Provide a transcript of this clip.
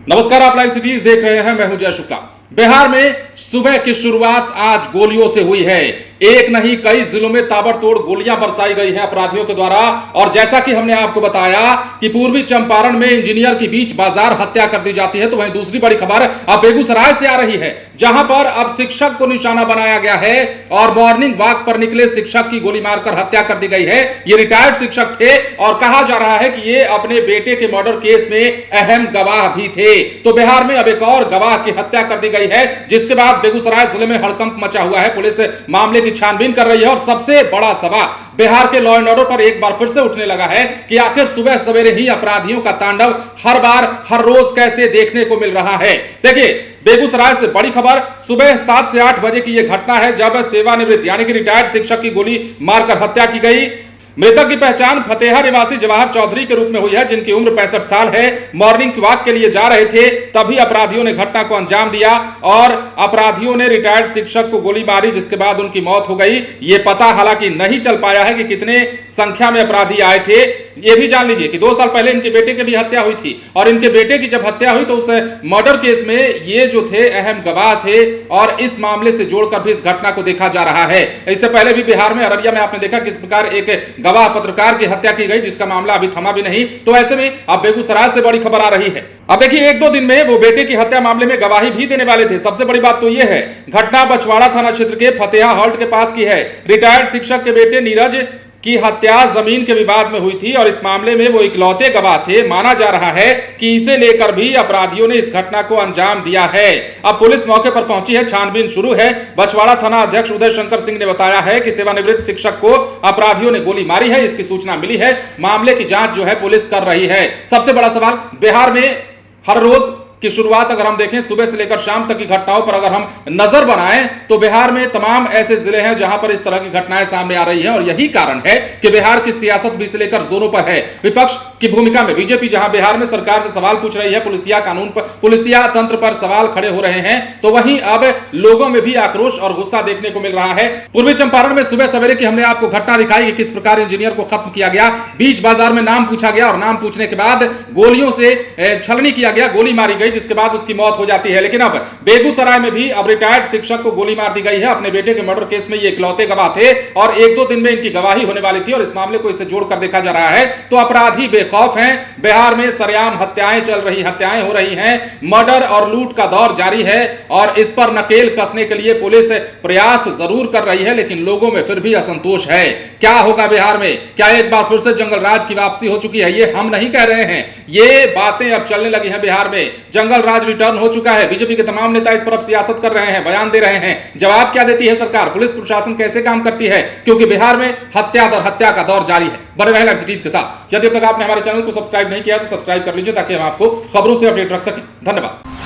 नमस्कार, आप live cities देख रहे हैं। मैं हूं जय शुक्ला। बिहार में सुबह की शुरुआत आज गोलियों से हुई है। एक नहीं कई जिलों में ताबड़तोड़ गोलियां बरसाई गई हैं अपराधियों के द्वारा। और जैसा कि हमने आपको बताया कि पूर्वी चंपारण में इंजीनियर की बीच बाजार हत्या कर दी जाती है, तो वहीं दूसरी बड़ी खबर अब बेगूसराय से आ रही है, जहां पर अब शिक्षक को निशाना बनाया गया है और मॉर्निंग वॉक पर निकले शिक्षक की गोली मारकर हत्या कर दी गई है। ये रिटायर्ड शिक्षक थे और कहा जा रहा है कि ये अपने बेटे के मर्डर केस में अहम गवाह भी थे। तो बिहार में अब एक और गवाह की हत्या कर दी गई है, जिसके बाद बेगूसराय जिले में हड़कंप मचा हुआ है। पुलिस मामले की छानबीन कर रही है और सबसे बड़ा सवाल बिहार के लॉ एंड ऑर्डर पर एक बार फिर से उठने लगा है कि आखिर सुबह सवेरे ही अपराधियों का तांडव हर बार हर रोज कैसे देखने को मिल रहा है। देखिए, बेगूसराय से बड़ी खबर सुबह 7 से 8 बजे की यह घटना है, जब सेवानिवृत्त यानी कि रिटायर्ड शिक्षक की गोली मारकर हत्या की गई। मृतक की पहचान फतेहा निवासी जवाहर चौधरी के रूप में हुई है, जिनकी उम्र 65 साल है। मॉर्निंग वॉक के लिए जा रहे थे, तभी अपराधियों ने घटना को अंजाम दिया और अपराधियों ने रिटायर्ड शिक्षक को गोली मारी, जिसके बाद उनकी मौत हो गई। ये पता हालांकि नहीं चल पाया है कि कितने संख्या में अपराधी आए थे। ये भी जान लीजिए कि 2 साल पहले इनके बेटे की भी हत्या हुई थी और इनके बेटे की जब हत्या हुई तो उस मर्डर केस में ये जो थे अहम गवाह थे और इस मामले से जोड़कर भी इस घटना को देखा जा रहा है। इससे पहले भी बिहार में अररिया में आपने देखा किस प्रकार एक गवाह पत्रकार की हत्या की गई, जिसका मामला अभी थमा भी नहीं। तो ऐसे में अब बेगूसराय से बड़ी खबर आ रही है। अब देखिए, 1-2 दिन में वो बेटे की हत्या मामले में गवाही भी देने वाले थे। सबसे बड़ी बात तो यह है, घटना बछवाड़ा थाना क्षेत्र के फतेहा हॉल्ट के पास की है। रिटायर्ड शिक्षक के बेटे नीरज की हत्या जमीन के विवाद में हुई थी और इस मामले में वो इकलौते गवाह थे। माना जा रहा है कि इसे लेकर भी अपराधियों ने इस घटना को अंजाम दिया है। अब पुलिस मौके पर पहुंची है, छानबीन शुरू है। बछवाड़ा थाना अध्यक्ष उदय शंकर सिंह ने बताया है कि सेवानिवृत्त शिक्षक को अपराधियों ने गोली मारी है, इसकी सूचना मिली है। मामले की जांच जो है पुलिस कर रही है। सबसे बड़ा सवाल, बिहार में हर रोज की शुरुआत अगर हम देखें सुबह से लेकर शाम तक की घटनाओं पर अगर हम नजर बनाएं तो बिहार में तमाम ऐसे जिले हैं जहां पर इस तरह की घटनाएं सामने आ रही हैं। और यही कारण है कि बिहार की सियासत भी से लेकर जोरों पर है। विपक्ष की भूमिका में बीजेपी जहां बिहार में सरकार से सवाल पूछ रही है, पुलिसिया कानून पर, पुलिसिया तंत्र पर सवाल खड़े हो रहे हैं, तो वहीं अब लोगों में भी आक्रोश और गुस्सा देखने को मिल रहा है। पूर्वी चंपारण में सुबह सवेरे की हमने आपको घटना दिखाई कि किस प्रकार इंजीनियर को खत्म किया गया। बीच बाजार में नाम पूछा गया और नाम पूछने के बाद गोलियों से छलनी किया गया, गोली मारी गई, जिसके बाद उसकी मौत हो जाती है। लेकिन अब बेगूसराय में भी अब रिटायर्ड शिक्षक को गोली मार दी गई है। अपने बेटे के मर्डर केस में ये इकलौते गवाह थे और 1-2 दिन में इनकी गवाही होने वाली थी और इस मामले को इससे जोड़कर देखा जा रहा है तो अपराधी बेखौफ हैं। बिहार में सरेआम हत्याएं चल रही, हत्याएं हो रही हैं, मर्डर और लूट का दौर जारी है और इस पर नकेल कसने के लिए पुलिस प्रयास जरूर कर रही है, लेकिन लोगों में फिर भी असंतोष है। क्या होगा बिहार में? क्या एक बार फिर से जंगल राज की वापसी हो चुकी है? ये हम नहीं कह रहे हैं, ये बातें अब चलने लगी हैं बिहार में। जंगल राज रिटर्न हो चुका है। बीजेपी के तमाम नेता इस पर अब सियासत कर रहे हैं, बयान दे रहे हैं। जवाब क्या देती है सरकार? पुलिस प्रशासन कैसे काम करती है? क्योंकि बिहार में हत्या दर हत्या का दौर जारी है। बने रहें लाइव सिटीज के साथ। यदि अब तक आपने हमारे चैनल को सब्सक्राइब नहीं किया तो सब्सक्राइब कर लीजिए, ताकि हम आपको खबरों से अपडेट रख सकें। धन्यवाद।